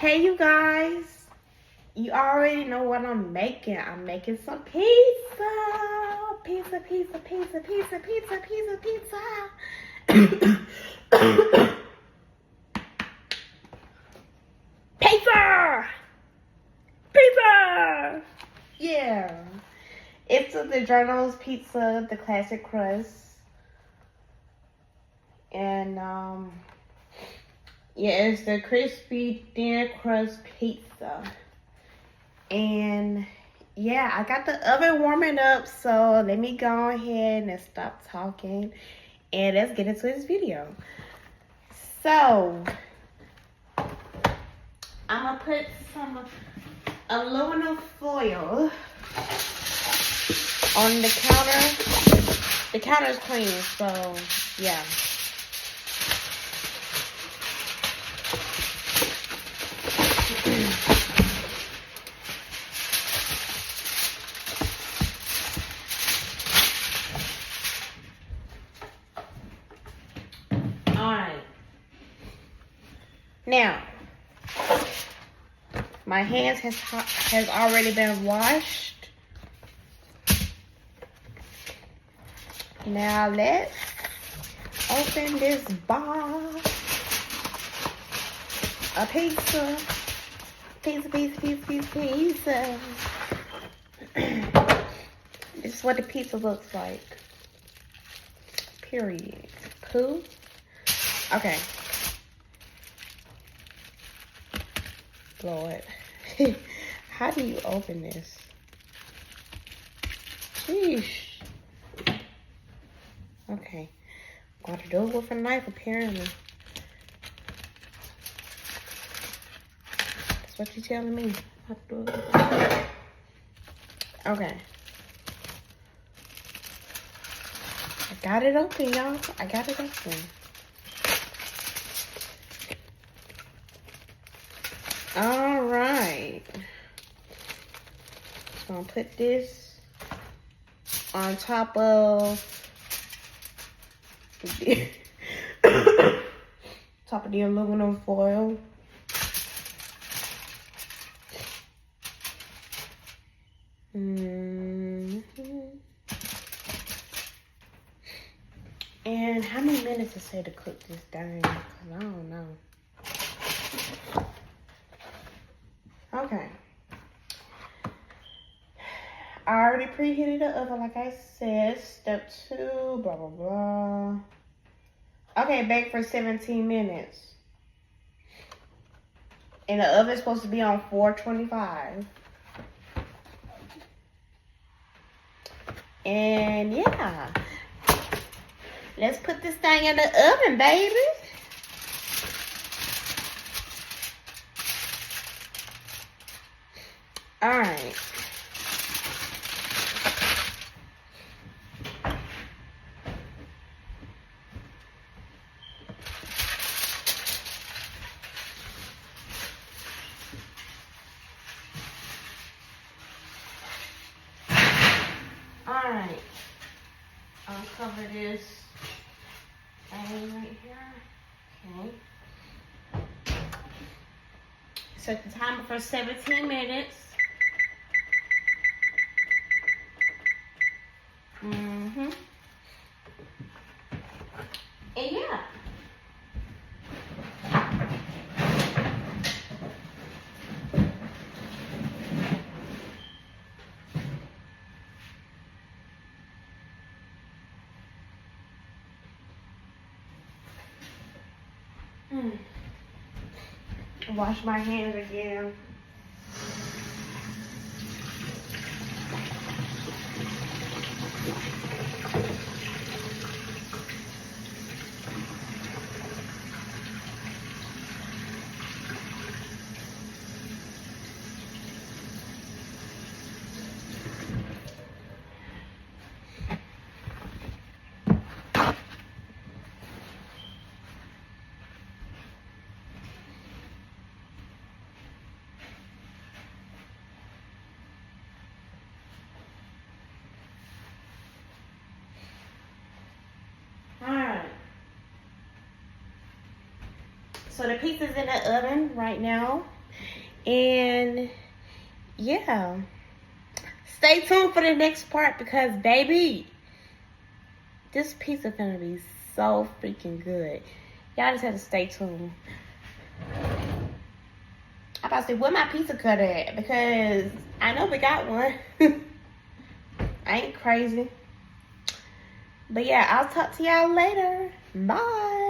Hey you guys, you already know what I'm making. I'm making some pizza. Pizza. Pizza! Yeah. It's the Journal's pizza, the classic crust. And yeah, it's the crispy thin crust pizza. And yeah, I got the oven warming up, so let me go ahead and stop talking and let's get into this video. So I'm gonna put some aluminum foil on the counter. The counter is clean, so yeah. Alright. Now, my hands has already been washed. Now let's open this box. A pizza. Pizza. This is what the pizza looks like. Period. Cool. Okay. Lord. How do you open this? Sheesh. Okay. Gotta do it with a knife, apparently. That's what you're telling me. I have to do it with a knife. Okay. I got it open, y'all. I got it open. All right. So I'm gonna put this on top of the aluminum foil. And how many minutes it say to cook this thing? 'Cause I don't know. Okay. I already preheated the oven, like I said. Step 2, blah, blah, blah. Okay, bake for 17 minutes. And the oven's supposed to be on 425. And yeah. Let's put this thing in the oven, baby. All right. All right. I'll cover this thing right here. Okay. Set the timer for 17 minutes. And yeah. Wash my hands again. So the pizza's in the oven right now. And yeah, stay tuned for the next part because, baby, this pizza gonna be so freaking good. Y'all just have to stay tuned. I'm about to say, where my pizza cutter at? Because I know we got one. I ain't crazy. But yeah, I'll talk to y'all later. Bye.